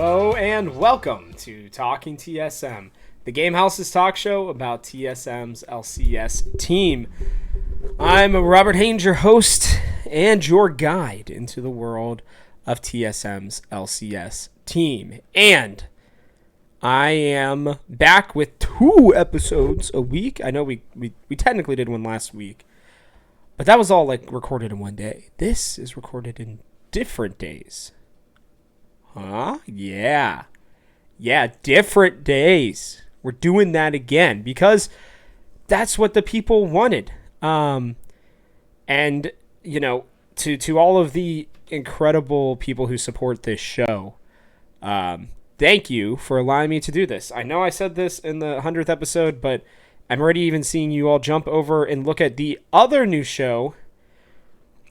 Hello and welcome to Talking TSM, the Game House's talk show about TSM's LCS team. I'm Robert Haynes, your host and your guide into the world of TSM's LCS team. And I am back with 2 episodes a week. I know we technically did one last week, but that was all like recorded in one day. This is recorded in different days. Huh? Yeah, different days. We're doing that again because that's what the people wanted. And you know, to all of the incredible people who support this show, thank you for allowing me to do this. I know I said this in the 100th episode, but I'm already even seeing you all jump over and look at the other new show,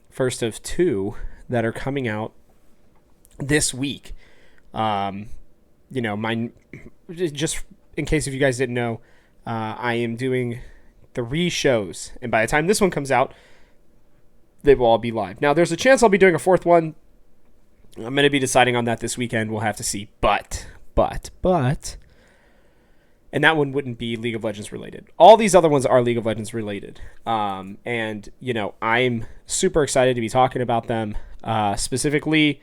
first of 2 that are coming out this week. Just in case if you guys didn't know, I am doing 3 shows, and by the time this one comes out, they will all be live. Now, there's a chance I'll be doing a 4th one. I'm going to be deciding on that this weekend. We'll have to see. But, and that one wouldn't be League of Legends related. All these other ones are League of Legends related. And, you know, I'm super excited to be talking about them. Specifically,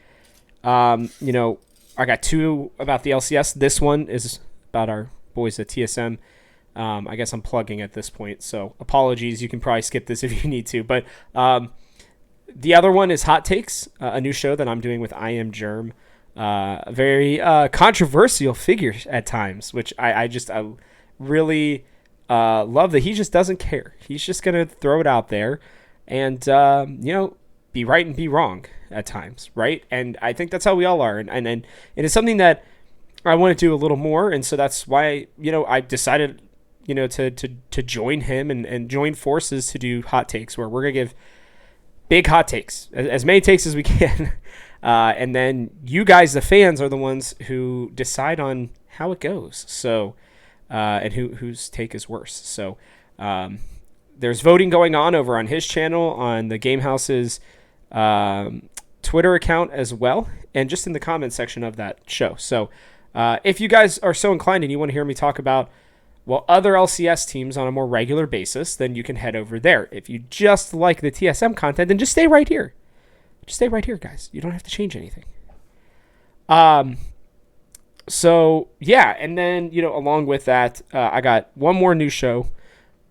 you know, I got 2 about the LCS. This one is about our boys at TSM. I guess I'm plugging at this point, so apologies. You can probably skip this if you need to. But the other one is Hot Takes, a new show that I'm doing with I Am Germ. A very controversial figure at times, which I really love that he just doesn't care. He's just going to throw it out there and, you know, be right and be wrong at times, right? And I think that's how we all are. And it's something that I want to do a little more. And so that's why, you know, I decided, you know, to join him and join forces to do Hot Takes, where we're going to give big hot takes, as many takes as we can. And then you guys, the fans, are the ones who decide on how it goes. So, and whose take is worse. So, there's voting going on over on his channel, on the Game House's Twitter account as well, and just in the comment section of that show. So if you guys are so inclined and you want to hear me talk about, well, other LCS teams on a more regular basis, then you can head over there. If you just like the TSM content, then just stay right here. Just stay right here, guys. You don't have to change anything. So yeah, and then, you know, along with that, I got one more new show.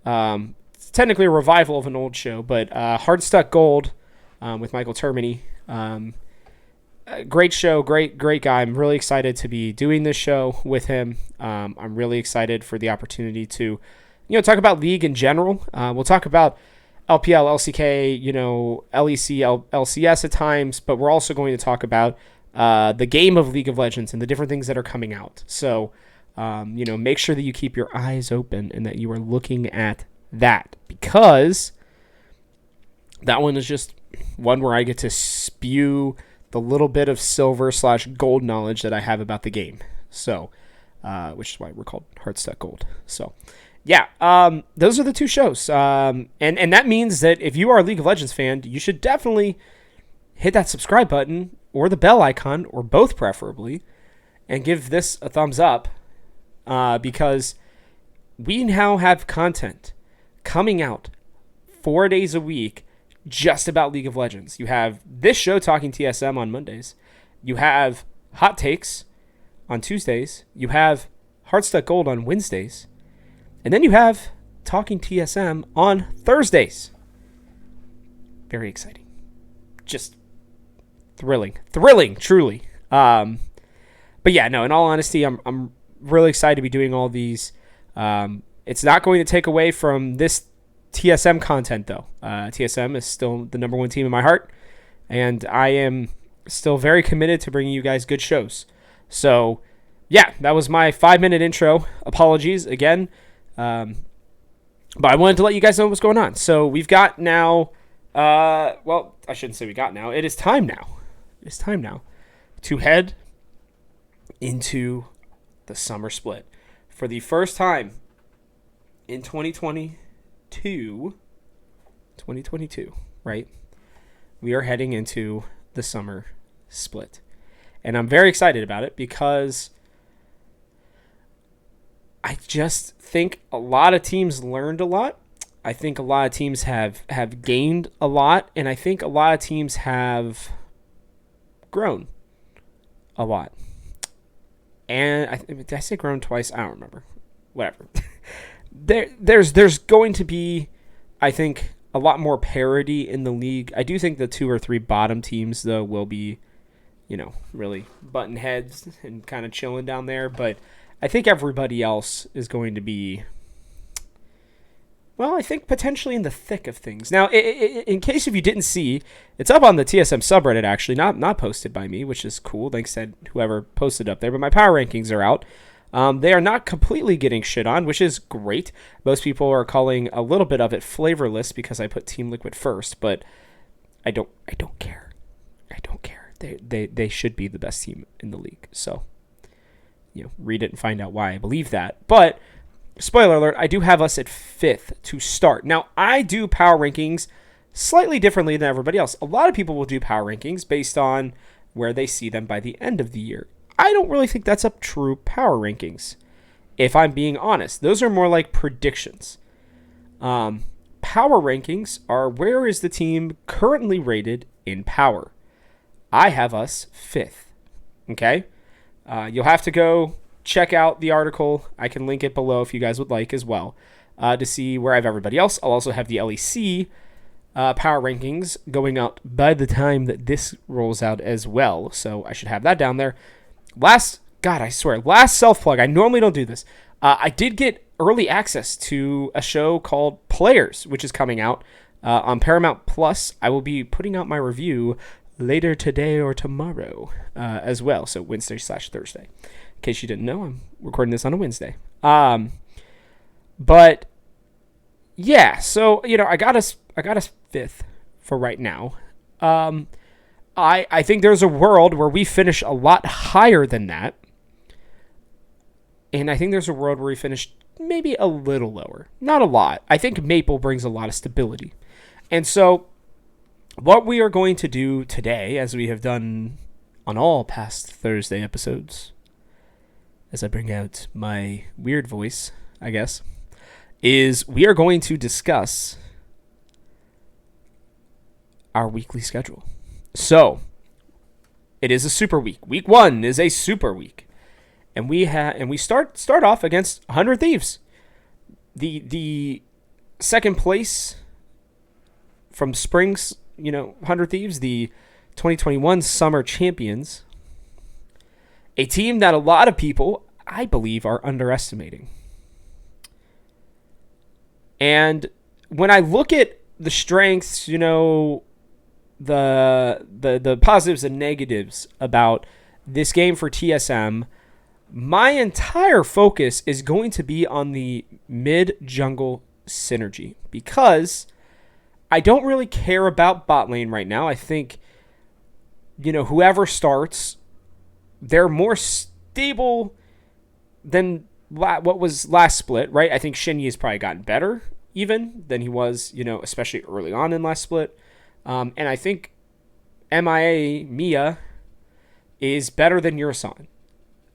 It's technically a revival of an old show, but Hard Stuck Gold with Michael Termini. Great show, great guy. I'm really excited to be doing this show with him. I'm really excited for the opportunity to, you know, talk about League in general. We'll talk about LPL, LCK, you know, LEC, LCS at times, but we're also going to talk about the game of League of Legends and the different things that are coming out. So, you know, make sure that you keep your eyes open and that you are looking at that, because that one is just one where I get to spew the little bit of silver/gold knowledge that I have about the game. So, which is why we're called Heartstuck Gold. So, yeah, those are the 2 shows. And that means that if you are a League of Legends fan, you should definitely hit that subscribe button or the bell icon, or both preferably, and give this a thumbs up, because we now have content coming out 4 days a week just about League of Legends. You have this show, Talking TSM, on Mondays. You have Hot Takes on Tuesdays. You have Heartstuck Gold on Wednesdays. And then you have Talking TSM on Thursdays. Very exciting. Just thrilling, truly. But yeah, no, in all honesty, I'm really excited to be doing all these. It's not going to take away from this TSM content, though. TSM is still the number 1 team in my heart, and I am still very committed to bringing you guys good shows. So, yeah, that was my 5-minute intro. Apologies again, but I wanted to let you guys know what's going on. So we've got now, well, I shouldn't say we got now. It is time now. It's time now to head into the summer split for the first time in 2022, right? We are heading into the summer split. And I'm very excited about it because I just think a lot of teams learned a lot. I think a lot of teams have gained a lot. And I think a lot of teams have grown a lot. And did I say grown twice? I don't remember. Whatever. There's going to be, I think, a lot more parity in the league. I do think the 2 or 3 bottom teams, though, will be, really button heads and kind of chilling down there. But I think everybody else is going to be, well, I think potentially in the thick of things. Now, in case if you didn't see, it's up on the TSM subreddit, actually, not posted by me, which is cool. Thanks to whoever posted up there. But my power rankings are out. They are not completely getting shit on, which is great. Most people are calling a little bit of it flavorless because I put Team Liquid first, but I don't care. I don't care. They should be the best team in the league. So, read it and find out why I believe that. But spoiler alert, I do have us at 5th to start. Now, I do power rankings slightly differently than everybody else. A lot of people will do power rankings based on where they see them by the end of the year. I don't really think that's a true power rankings, if I'm being honest. Those are more like predictions. Power rankings are where is the team currently rated in power. I have us 5th. Okay? You'll have to go check out the article. I can link it below if you guys would like as well to see where I have everybody else. I'll also have the LEC power rankings going out by the time that this rolls out as well. So I should have that down there. Last self-plug. I normally don't do this. I did get early access to a show called Players, which is coming out on Paramount Plus. I will be putting out my review later today or tomorrow as well. So Wednesday/Thursday. In case you didn't know, I'm recording this on a Wednesday. But yeah, so I got us 5th for right now. I think there's a world where we finish a lot higher than that. And I think there's a world where we finish maybe a little lower. Not a lot. I think Maple brings a lot of stability. And so what we are going to do today, as we have done on all past Thursday episodes, as I bring out my weird voice, I guess, is we are going to discuss our weekly schedule. So, it is a super week. Week 1 is a super week. And we start off against 100 Thieves. The second place from Spring's, 100 Thieves, the 2021 Summer Champions. A team that a lot of people, I believe, are underestimating. And when I look at the strengths, the positives and negatives about this game for TSM, my entire focus is going to be on the mid-jungle synergy because I don't really care about bot lane right now. I think, whoever starts, they're more stable than what was last split, right? I think Shinyi has probably gotten better even than he was, especially early on in last split. And I think Mia is better than Yurasan.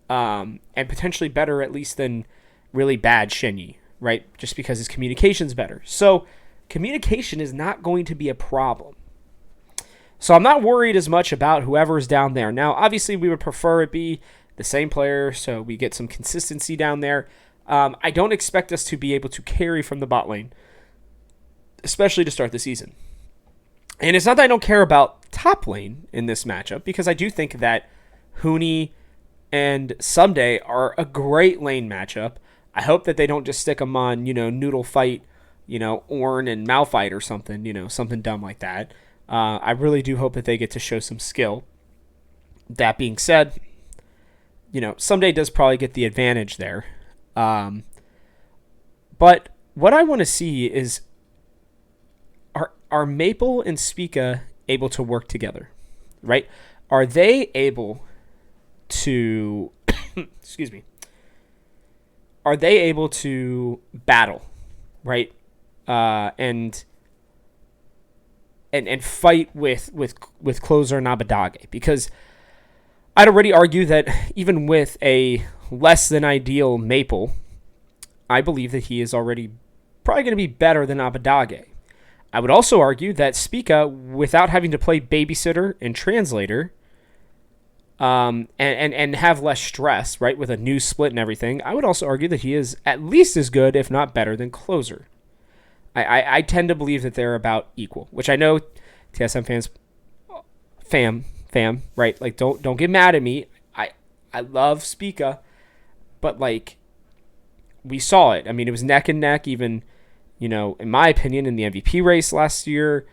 And potentially better at least than really bad Shinyi, right? Just because his communication's better. So communication is not going to be a problem. So I'm not worried as much about whoever's down there. Now, obviously, we would prefer it be the same player so we get some consistency down there. I don't expect us to be able to carry from the bot lane, especially to start the season. And it's not that I don't care about top lane in this matchup, because I do think that Huni and Someday are a great lane matchup. I hope that they don't just stick them on, Noodle Fight, Ornn and Malphite or something, something dumb like that. I really do hope that they get to show some skill. That being said, Someday does probably get the advantage there. But what I want to see is, are Maple and Spica able to work together, right? Are they able to, excuse me, are they able to battle, right? And fight with closer Nabadage? Because I'd already argue that even with a less than ideal Maple, I believe that he is already probably going to be better than Abadage. I would also argue that Spica, without having to play babysitter and translator, and have less stress, right, with a new split and everything, I would also argue that he is at least as good, if not better, than closer. I tend to believe that they're about equal, which I know TSM fam, right? Like, don't get mad at me. I love Spica, but like, we saw it. I mean, it was neck and neck, even, in my opinion, in the MVP race last year.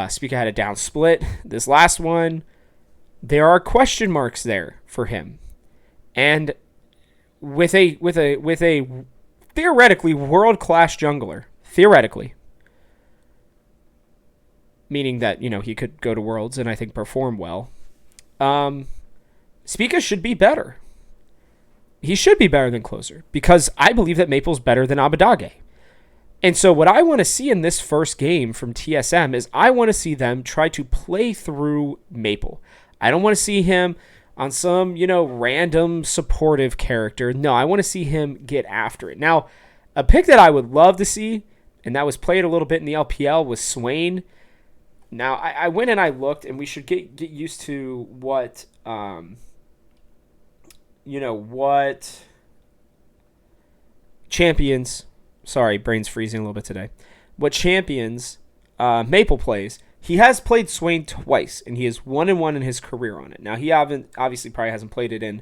Spica had a down split. This last one, there are question marks there for him. And with a theoretically world-class jungler, theoretically, meaning that, he could go to Worlds and I think perform well, Spica should be better. He should be better than closer because I believe that Maple's better than Abadage. And so what I want to see in this first game from TSM is I want to see them try to play through Maple. I don't want to see him on some, random supportive character. No, I want to see him get after it. Now, a pick that I would love to see, and that was played a little bit in the LPL, was Swain. Now, I went and I looked, and we should get used to what, what champions, sorry, brain's freezing a little bit today, what champions Maple plays. He has played Swain twice, and he is 1-1 in his career on it. Now, he obviously probably hasn't played it in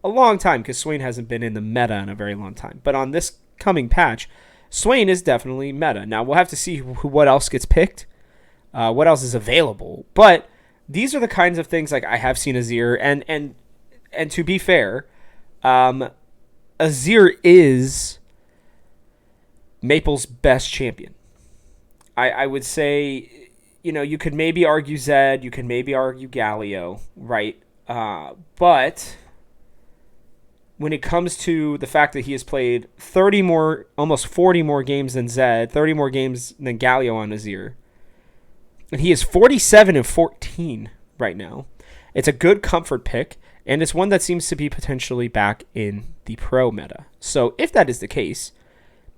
a long time because Swain hasn't been in the meta in a very long time. But on this coming patch, Swain is definitely meta. Now, we'll have to see what else gets picked, what else is available. But these are the kinds of things, like, I have seen Azir, and to be fair, Azir is Maple's best champion. I would say, you could maybe argue Zed, you could maybe argue Galio, right? But when it comes to the fact that he has played 30 more, almost 40 more games than Zed, 30 more games than Galio on Azir, and he is 47-14 right now, it's a good comfort pick, and it's one that seems to be potentially back in the pro meta. So if that is the case,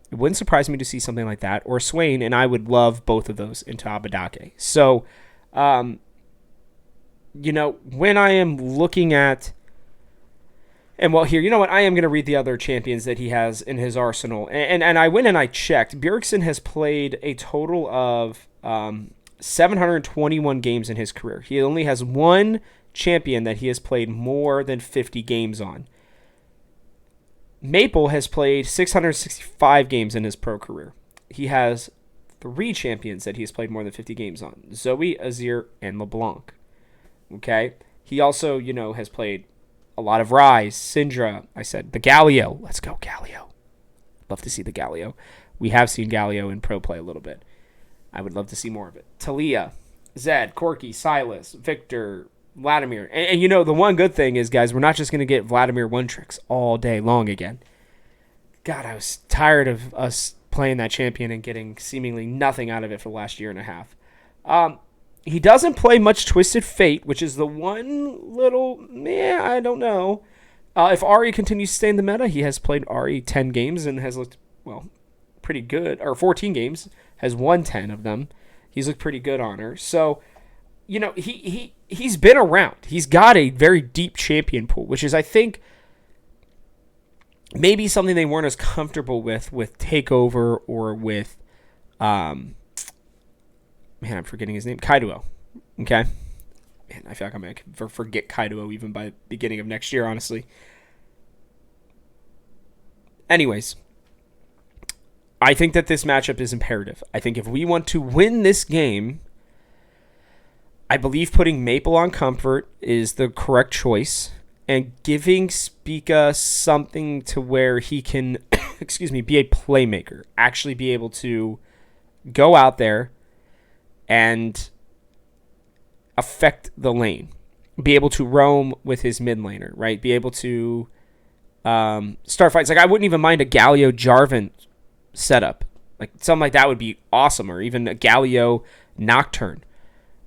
it wouldn't surprise me to see something like that, or Swain, and I would love both of those into Abadake. So, when I am looking at, and well, here, you know what, I am going to read the other champions that he has in his arsenal, and I went and I checked. Bjergsen has played a total of 721 games in his career. He only has one champion that he has played more than 50 games on. Maple has played 665 games in his pro career. He has 3 champions that he has played more than 50 games on: Zoe, Azir, and LeBlanc. Okay? He also, has played a lot of Ryze, Syndra, I said, the Galio. Let's go, Galio. Love to see the Galio. We have seen Galio in pro play a little bit. I would love to see more of it. Talia, Zed, Corki, Silas, Victor, Vladimir. And the one good thing is, guys, we're not just going to get Vladimir one-tricks all day long again. God, I was tired of us playing that champion and getting seemingly nothing out of it for the last year and a half. He doesn't play much Twisted Fate, which is the one little, I don't know. If Ahri continues to stay in the meta, he has played Ahri 10 games and has looked, well, pretty good. Or 14 games, has won 10 of them. He's looked pretty good on her. So, he's been around. He's got a very deep champion pool, which is, I think, maybe something they weren't as comfortable with Takeover or with, I'm forgetting his name, Kaido. Okay? Man, I feel like I'm going to forget Kaido even by the beginning of next year, honestly. Anyways, I think that this matchup is imperative. I think if we want to win this game, I believe putting Maple on comfort is the correct choice, and giving Spica something to where he can, be a playmaker, actually be able to go out there and affect the lane, be able to roam with his mid laner, right? Be able to start fights. Like, I wouldn't even mind a Galio Jarvan setup. Like, something like that would be awesome, or even a Galio Nocturne,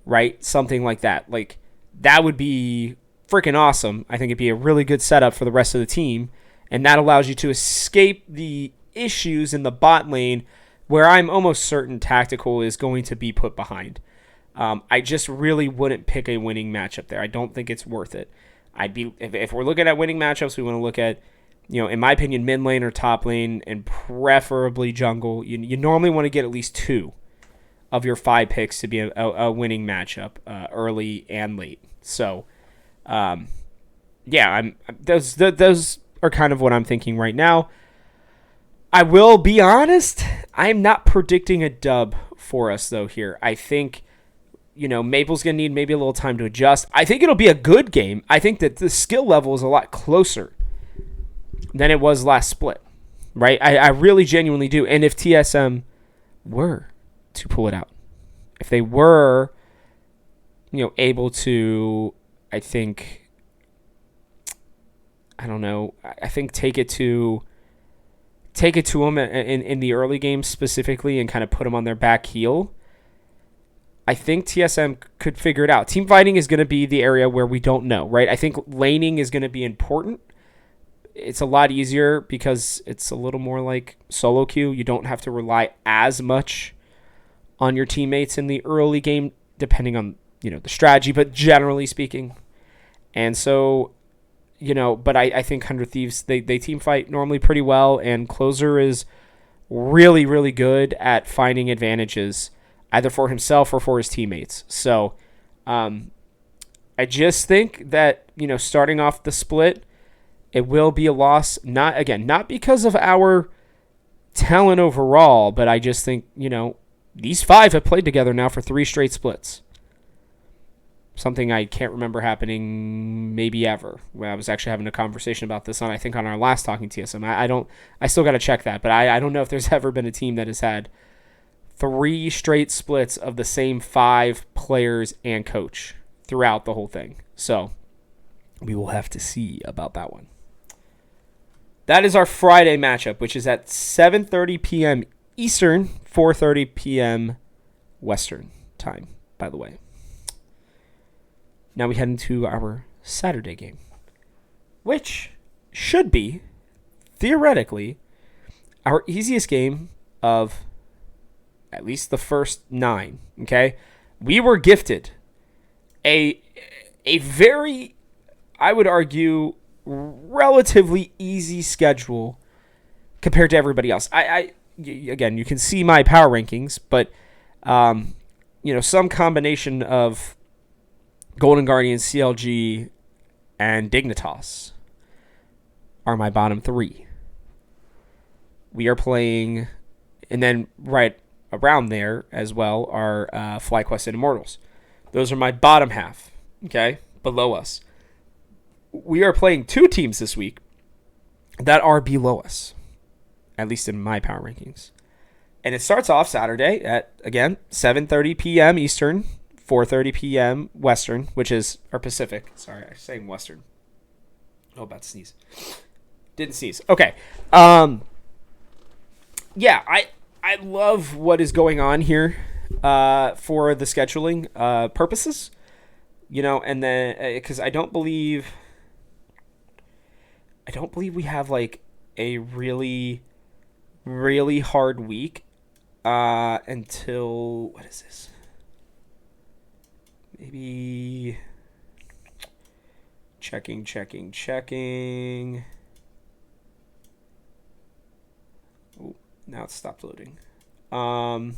right? Something like that. Like, that would be freaking awesome. I think it'd be a really good setup for the rest of the team, and that allows you to escape the issues in the bot lane where I'm almost certain Tactical is going to be put behind. I just really wouldn't pick a winning matchup there. I don't think it's worth it. If we're looking at winning matchups, we want to look at, in my opinion, mid lane or top lane, and preferably jungle. You normally want to get at least 2 of your 5 picks to be a winning matchup, early and late. So, those are kind of what I'm thinking right now. I will be honest, I'm not predicting a dub for us, though, here. I think, Maple's going to need maybe a little time to adjust. I think it'll be a good game. I think that the skill level is a lot closer than it was last split, right? I really genuinely do. And if TSM were to pull it out, if they were, able to, I think take it to them in the early game specifically and kind of put them on their back heel, I think TSM could figure it out. Team fighting is going to be the area where we don't know, right? I think laning is going to be important. It's a lot easier because it's a little more like solo queue. You don't have to rely as much on your teammates in the early game, depending on, the strategy, but generally speaking. And so, but I think 100 Thieves, they team fight normally pretty well, and Closer is really, really good at finding advantages, either for himself or for his teammates. So I just think that, starting off the split, it will be a loss. Not because of our talent overall, but I just think, these 5 have played together now for 3 straight splits. Something I can't remember happening maybe ever. When I was actually having a conversation about this on our last Talking TSM. I still got to check that, but I don't know if there's ever been a team that has had 3 straight splits of the same 5 players and coach throughout the whole thing. So we will have to see about that one. That is our Friday matchup, which is at 7:30 p.m. Eastern, 4:30 p.m. Western time, by the way. Now we head into our Saturday game, which should be, theoretically, our easiest game of at least the first 9, okay? We were gifted a very, I would argue, relatively easy schedule compared to everybody else. Again, you can see my power rankings, but, some combination of Golden Guardians, CLG, and Dignitas are my bottom 3. We are playing, and then right around there as well are FlyQuest and Immortals. Those are my bottom half, okay, below us. We are playing 2 teams this week that are below us, at least in my power rankings. And it starts off Saturday at, again, 7:30 p.m. Eastern, 4:30 p.m. Western, which is, or Pacific. Sorry, I'm saying Western. Oh, about to sneeze. Didn't sneeze. Okay. Yeah, I love what is going on here for the scheduling purposes. And then, because I don't believe we have like a really, really hard week until, what is this? Maybe checking. Oh, now it's stopped loading. I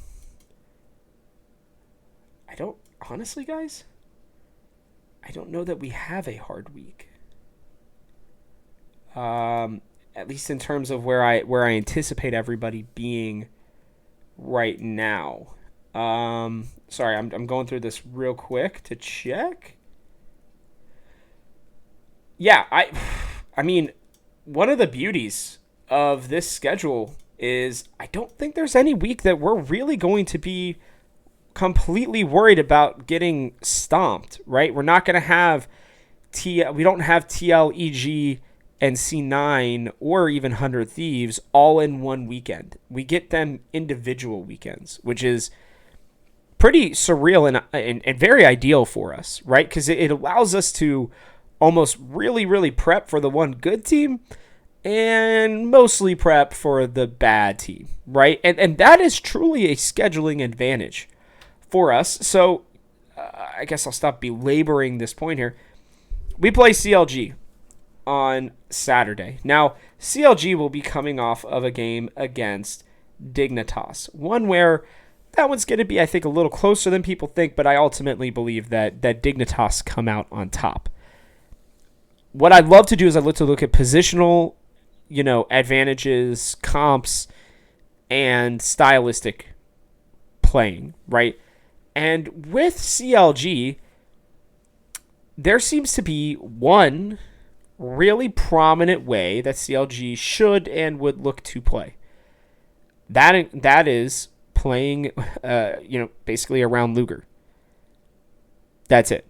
don't, honestly, guys, I don't know that we have a hard week. At least in terms of where I anticipate everybody being right now. Sorry, I'm going through this real quick to check. Yeah, I mean, one of the beauties of this schedule is I don't think there's any week that we're really going to be completely worried about getting stomped, right? We're not going to have we don't have TLEG and C9 or even 100 Thieves all in one weekend. We get them individual weekends, which is pretty surreal and very ideal for us, right? Because it allows us to almost really, really prep for the one good team and mostly prep for the bad team, right? And that is truly a scheduling advantage for us. So I guess I'll stop belaboring this point here. We play CLG on Saturday. Now, CLG will be coming off of a game against Dignitas, one where that one's going to be, I think, a little closer than people think, but I ultimately believe that Dignitas come out on top. What I'd love to do is I'd love to look at positional, advantages, comps, and stylistic playing, right? And with CLG, there seems to be one really prominent way that CLG should and would look to play. That is playing, basically around Luger. That's it.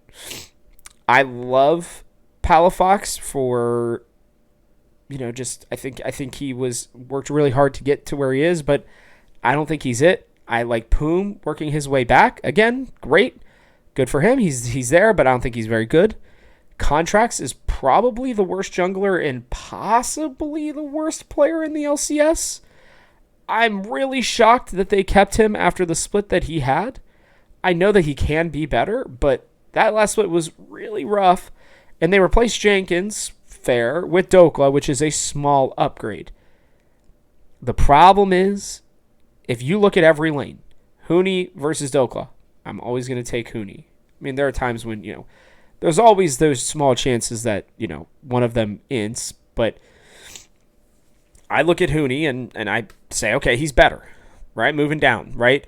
I love Palafox for, I think he worked really hard to get to where he is, but I don't think he's it. I like Poom working his way back. Again, great. Good for him. He's there, but I don't think he's very good. Contracts is probably the worst jungler and possibly the worst player in the LCS. I'm really shocked that they kept him after the split that he had. I know that he can be better, but that last split was really rough. And they replaced Jenkins, fair, with Dokla, which is a small upgrade. The problem is, if you look at every lane, Huni versus Dokla, I'm always going to take Huni. I mean, there are times when, there's always those small chances that, one of them ints, but I look at Huni and I say, okay, he's better, right? Moving down, right?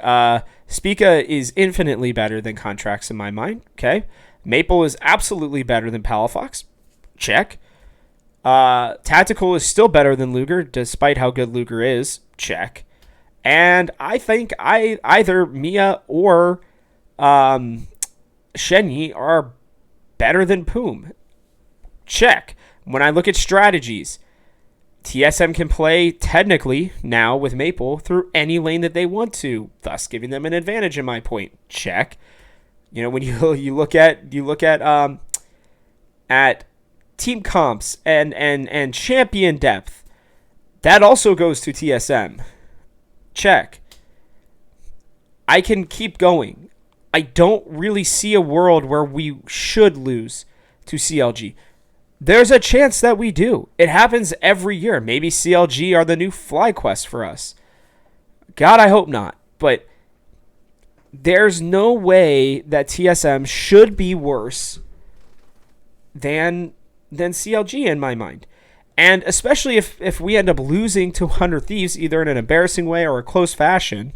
Spica is infinitely better than Contracts in my mind, okay? Maple is absolutely better than Palafox, check. Tactical is still better than Luger, despite how good Luger is, check. And I think either Mia or Shenyi are better than Poom, check. When I look at strategies, TSM can play technically now with Maple through any lane that they want to, thus giving them an advantage in my point. Check. When you look at team comps and champion depth, that also goes to TSM. Check. I can keep going. I don't really see a world where we should lose to CLG. There's a chance that we do. It happens every year. Maybe CLG are the new FlyQuest for us. God, I hope not. But there's no way that TSM should be worse than CLG in my mind. And especially if we end up losing to 100 Thieves, either in an embarrassing way or a close fashion,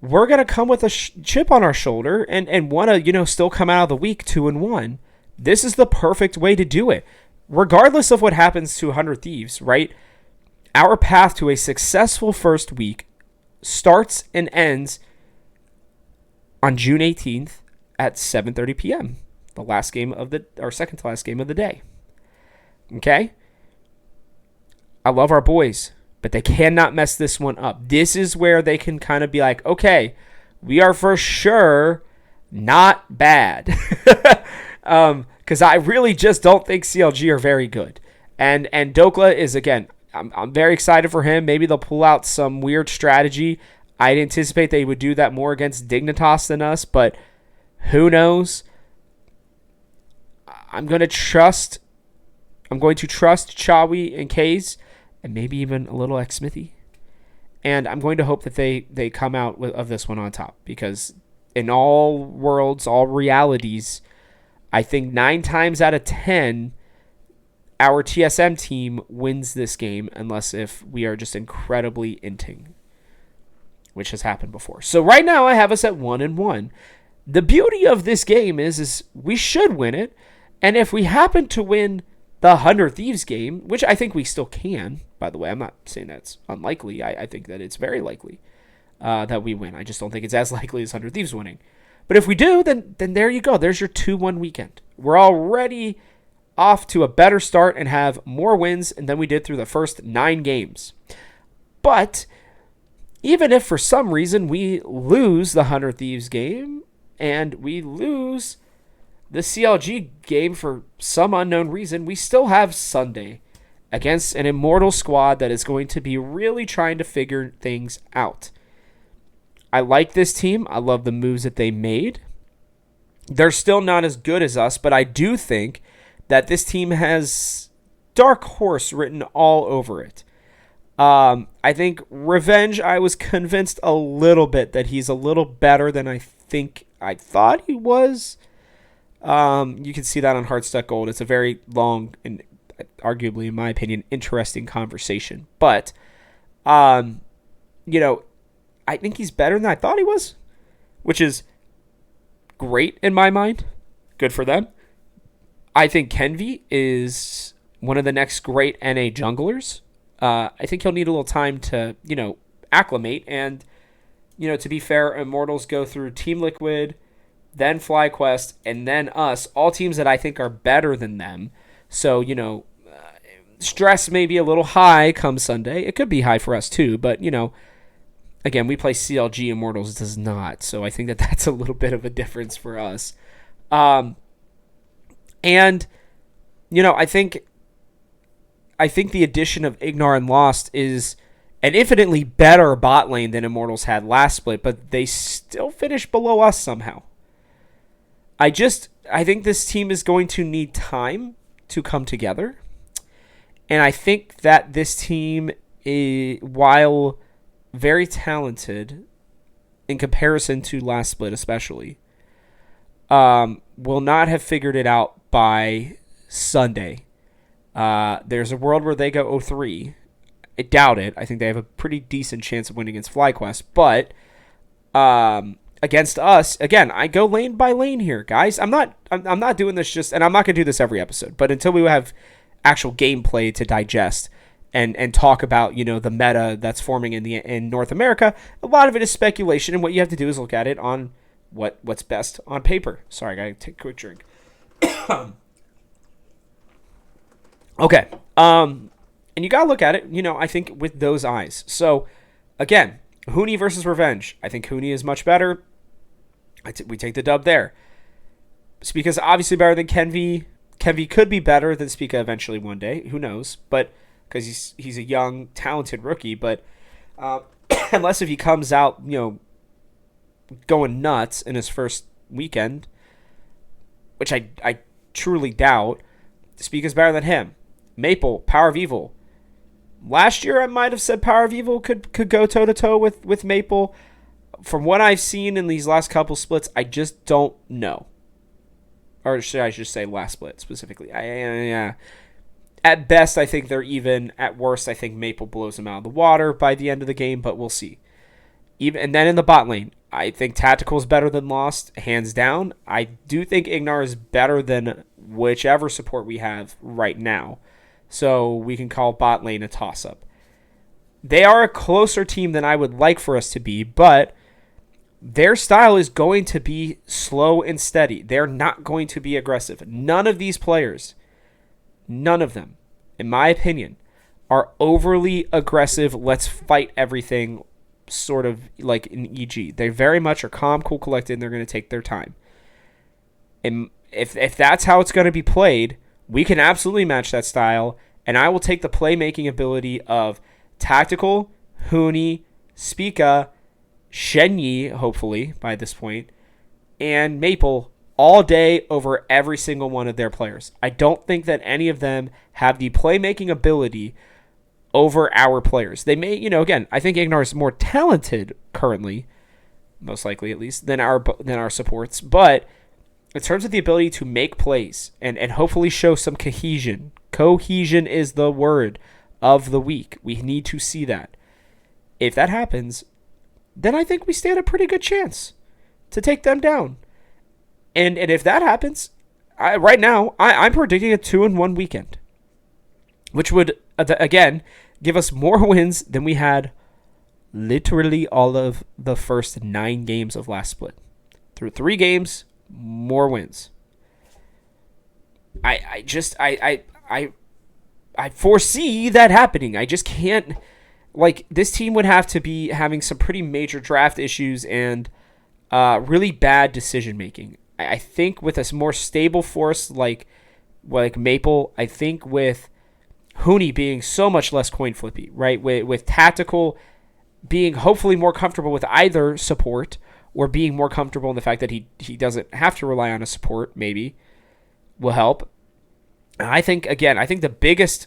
we're going to come with a chip on our shoulder and want to, still come out of the week 2-1. This is the perfect way to do it. Regardless of what happens to 100 Thieves, right? Our path to a successful first week starts and ends on June 18th at 7:30 p.m. The last game of second to last game of the day. Okay? I love our boys, but they cannot mess this one up. This is where they can kind of be like, okay, we are for sure not bad. Because I really just don't think CLG are very good. And Dokla is, again, I'm very excited for him. Maybe they'll pull out some weird strategy. I'd anticipate they would do that more against Dignitas than us, but who knows? I'm going to trust Chawi and Kaze, and maybe even a little X-Smithy. And I'm going to hope that they come out of this one on top, because in all worlds, all realities, I think 9 times out of 10, our TSM team wins this game, unless if we are just incredibly inting, which has happened before. So right now I have us at 1-1. The beauty of this game is we should win it, and if we happen to win the 100 Thieves game, which I think we still can, by the way, I'm not saying that's unlikely. I think that it's very likely that we win. I just don't think it's as likely as 100 Thieves winning. But if we do, then there you go. There's your 2-1 weekend. We're already off to a better start and have more wins than we did through the first 9 games. But even if for some reason we lose the 100 Thieves game and we lose the CLG game, for some unknown reason, we still have Sunday against an Immortal squad that is going to be really trying to figure things out. I like this team. I love the moves that they made. They're still not as good as us, but I do think that this team has Dark Horse written all over it. I think Revenge, I was convinced a little bit that he's a little better than I think I thought he was. You can see that on Heartstuck Gold. It's a very long and arguably, in my opinion, interesting conversation. But, I think he's better than I thought he was, which is great in my mind. Good for them. I think Kenvi is one of the next great NA junglers. I think he'll need a little time to, acclimate. And, to be fair, Immortals go through Team Liquid, then FlyQuest, and then us. All teams that I think are better than them. So, stress may be a little high come Sunday. It could be high for us too. But, again, we play CLG. Immortals does not. So I think that that's a little bit of a difference for us. I think the addition of Ignar and Lost is an infinitely better bot lane than Immortals had last split, but they still finish below us somehow. I think this team is going to need time to come together. And I think that this team, while very talented in comparison to last split especially, will not have figured it out by Sunday. There's a world where they go 0-3. I doubt it. I think they have a pretty decent chance of winning against FlyQuest. But against us, again, I go lane by lane here, guys. I'm not doing this and I'm not going to do this every episode. But until we have actual gameplay to digest and talk about, the meta that's forming in North America, a lot of it is speculation. And what you have to do is look at it on what's best on paper. Sorry, I got to take a quick drink. Okay. And you got to look at it, I think with those eyes. So, again, Huni versus Revenge. I think Huni is much better. We take the dub there. Spica's obviously better than Kenvi. Kenvi could be better than Spica eventually one day. Who knows? But because he's a young, talented rookie. But unless if he comes out, going nuts in his first weekend, which I truly doubt, Spica's better than him. Maple, Power of Evil. Last year, I might have said Power of Evil could go toe-to-toe with Maple. From what I've seen in these last couple splits, I just don't know. Or should I just say last split specifically? Yeah. At best, I think they're even. At worst, I think Maple blows them out of the water by the end of the game, but we'll see. And then in the bot lane, I think Tactical is better than Lost, hands down. I do think Ignar is better than whichever support we have right now. So we can call bot lane a toss-up. They are a closer team than I would like for us to be, but their style is going to be slow and steady. They're not going to be aggressive. None of these players, none of them, in my opinion, are overly aggressive, let's fight everything sort of like an EG. They very much are calm, cool, collected, and they're going to take their time. And if that's how it's going to be played, we can absolutely match that style, and I will take the playmaking ability of Tactical, Huni, Spica, Shenyi, hopefully, by this point, and Maple all day over every single one of their players. I don't think that any of them have the playmaking ability over our players. They may, again, I think Ignar is more talented currently, most likely at least, than our supports, but in terms of the ability to make plays and hopefully show some cohesion. Cohesion is the word of the week. We need to see that. If that happens, then I think we stand a pretty good chance to take them down. And if that happens, right now, I'm predicting a 2-1 weekend, which would, again, give us more wins than we had literally all of the first 9 games of last split. Through 3 games, more wins. I foresee that happening. I just can't. Like, this team would have to be having some pretty major draft issues and really bad decision making. I think with a more stable force like Maple, I think with Hooney being so much less coin flippy, right? With tactical being hopefully more comfortable with either support or being more comfortable in the fact that he doesn't have to rely on a support, maybe will help. I think the biggest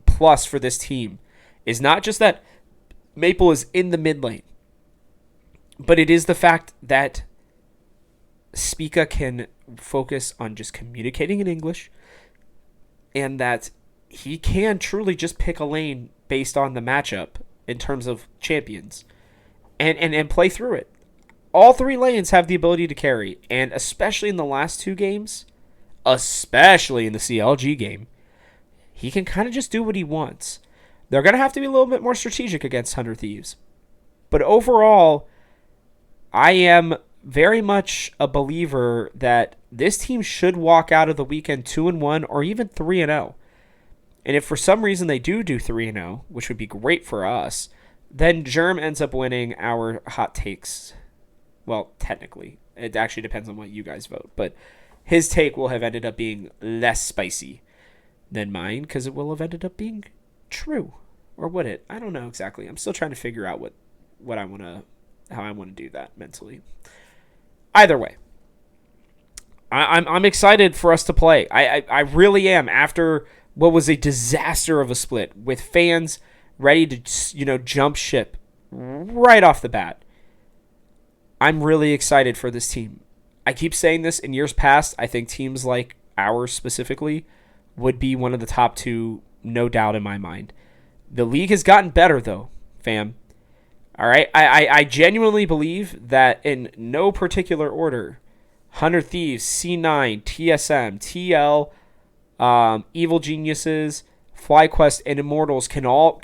plus for this team is not just that Maple is in the mid lane, but it is the fact that Spica can focus on just communicating in English, and that he can truly just pick a lane based on the matchup in terms of champions and play through it. All three lanes have the ability to carry, and especially in the last two games, especially in the CLG game, he can kind of just do what he wants. They're going to have to be a little bit more strategic against Hunter Thieves. But overall, I am very much a believer that this team should walk out of the weekend 2-1 or even 3-0. And if for some reason they do 3-0, which would be great for us, then Germ ends up winning our hot takes. Well, technically. It actually depends on what you guys vote. But his take will have ended up being less spicy than mine because it will have ended up being true. Or would it? I don't know exactly. I'm still trying to figure out how I want to do that mentally. Either way, I'm excited for us to play. I really am. After what was a disaster of a split with fans ready to jump ship right off the bat, I'm really excited for this team. I keep saying this in years past. I think teams like ours specifically would be one of the top two, no doubt in my mind. The league has gotten better though, fam. All right, I genuinely believe that in no particular order, Hunter Thieves, C9, TSM, TL, Evil Geniuses, FlyQuest, and Immortals can all,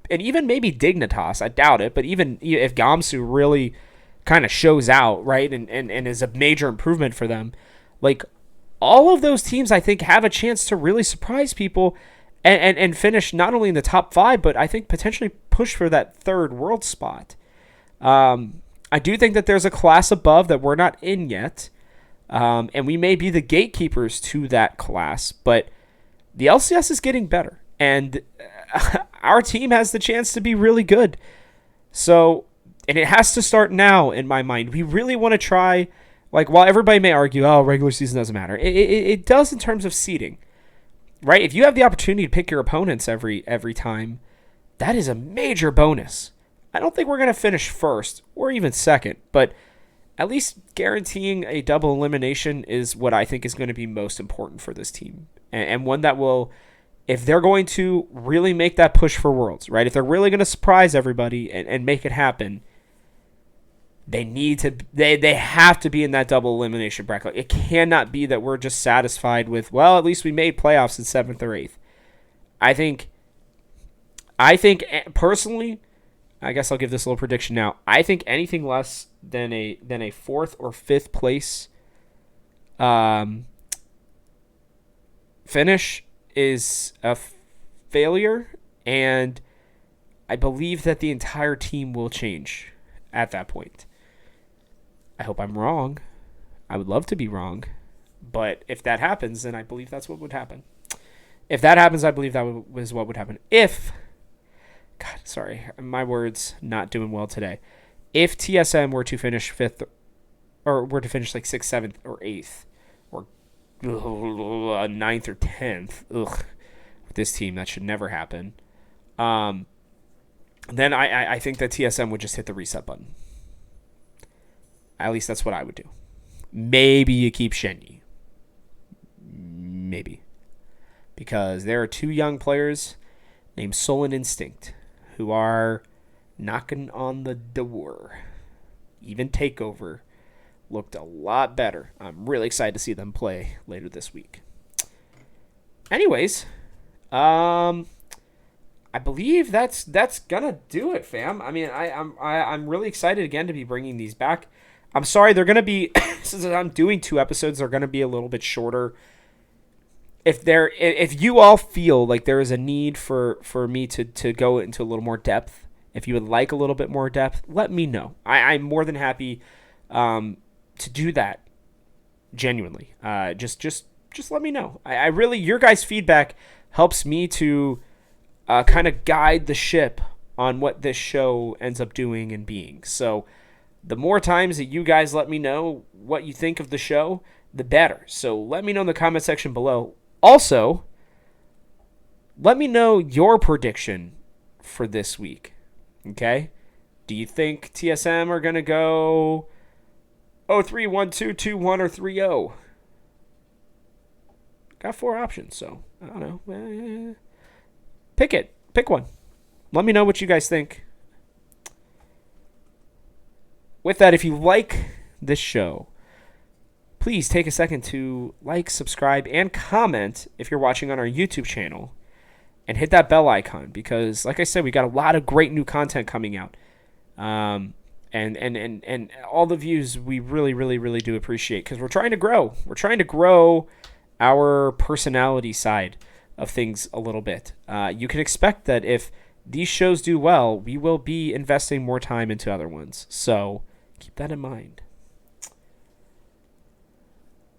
and even maybe Dignitas, I doubt it, but even if Gamsu really kind of shows out, right, and is a major improvement for them, like all of those teams I think have a chance to really surprise people and finish not only in the top 5, but I think potentially push for that third world spot. I do think that there's a class above that we're not in yet, and we may be the gatekeepers to that class, but the LCS is getting better, and our team has the chance to be really good. So, and it has to start now in my mind. We really want to try, like, while everybody may argue, oh, regular season doesn't matter, it does in terms of seeding. Right? If you have the opportunity to pick your opponents every time, that is a major bonus. I don't think we're going to finish first or even second, but at least guaranteeing a double elimination is what I think is going to be most important for this team. And one that will, if they're going to really make that push for Worlds, right? If they're really going to surprise everybody and make it happen, they have to be in that double elimination bracket. It cannot be that we're just satisfied with, well, at least we made playoffs in 7th or 8th. I think personally, I guess I'll give this little prediction now. I think anything less than a 4th or 5th place finish is a failure, and I believe that the entire team will change at that point. I hope I'm wrong. I would love to be wrong. But if that happens, then I believe that's what would happen. If that happens, I believe that was what would happen. God, sorry, my words not doing well today. If TSM were to finish 5th, or were to finish like 6th, 7th, or 8th, or 9th or 10th, with this team, that should never happen. Then I think that TSM would just hit the reset button. At least that's what I would do. Maybe you keep Shenyi. Maybe. Because there are 2 young players named Soul and Instinct who are knocking on the door. Even Takeover looked a lot better. I'm really excited to see them play later this week. Anyways, I believe that's gonna do it, fam. I mean, I'm really excited again to be bringing these back. I'm sorry, they're gonna be since I'm doing 2 episodes, they're gonna be a little bit shorter. If you all feel like there is a need for me to go into a little more depth, if you would like a little bit more depth, let me know. I'm more than happy to do that genuinely. Just let me know. I really, your guys' feedback helps me to kind of guide the ship on what this show ends up doing and being. So the more times that you guys let me know what you think of the show, the better. So let me know in the comment section below. Also, let me know your prediction for this week. Okay? Do you think TSM are going to go 0-3, 1-2, 2-1, or 3-0? Got 4 options, so I don't know. Pick it. Pick one. Let me know what you guys think. With that, if you like this show, please take a second to like, subscribe, and comment if you're watching on our YouTube channel. And hit that bell icon because, like I said, we got a lot of great new content coming out. And all the views we really, really, really do appreciate because we're trying to grow. We're trying to grow our personality side of things a little bit. You can expect that if these shows do well, we will be investing more time into other ones. So keep that in mind.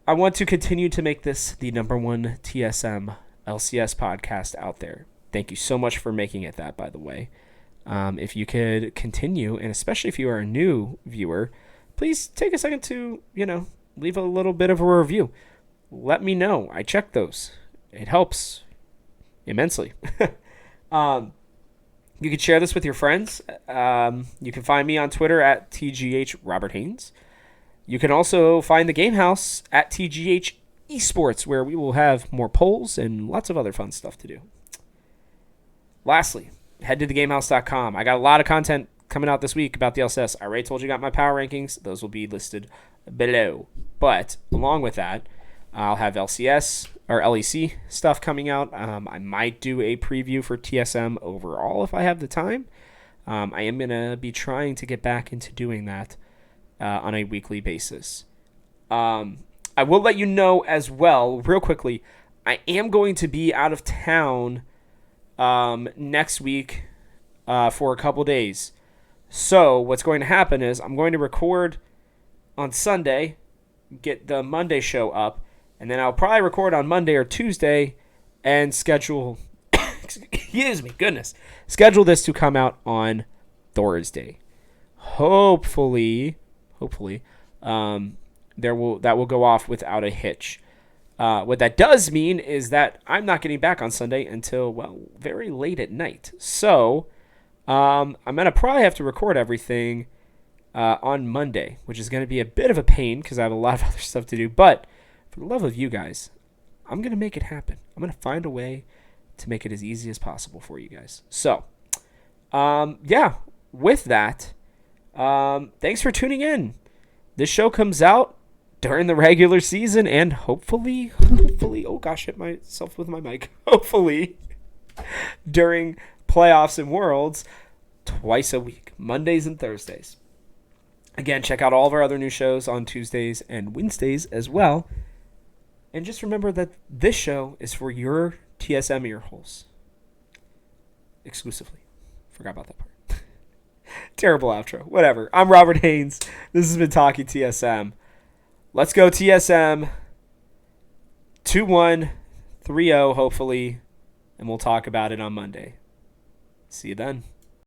I want to continue to make this the #1 TSM LCS podcast out there. Thank you so much for making it that, by the way. If you could continue, and especially if you are a new viewer, please take a second to, leave a little bit of a review. Let me know. I check those. It helps immensely. You can share this with your friends. You can find me on Twitter at TGH Robert Haynes. You can also find the Game House at TGH Esports, where we will have more polls and lots of other fun stuff to do. Lastly, head to thegamehouse.com. I got a lot of content coming out this week about the LCS. I already told you I got my power rankings. Those will be listed below. But along with that, I'll have LCS or LEC stuff coming out. I might do a preview for TSM overall if I have the time. I am going to be trying to get back into doing that on a weekly basis. I will let you know as well, real quickly, I am going to be out of town next week for a couple days. So what's going to happen is I'm going to record on Sunday, get the Monday show up, and then I'll probably record on Monday or Tuesday and schedule schedule this to come out on Thursday. Hopefully, that will go off without a hitch. What that does mean is that I'm not getting back on Sunday until, very late at night. So I'm going to probably have to record everything on Monday, which is going to be a bit of a pain because I have a lot of other stuff to do. But for the love of you guys, I'm going to make it happen. I'm going to find a way to make it as easy as possible for you guys. So, with that, thanks for tuning in. This show comes out during the regular season and hopefully, oh gosh, hit myself with my mic. Hopefully, during playoffs and worlds, twice a week, Mondays and Thursdays. Again, check out all of our other new shows on Tuesdays and Wednesdays as well. And just remember that this show is for your TSM ear holes. Exclusively. Forgot about that part. Terrible outro. Whatever. I'm Robert Haynes. This has been Talking TSM. Let's go TSM. 2-1, 3-0 hopefully. And we'll talk about it on Monday. See you then.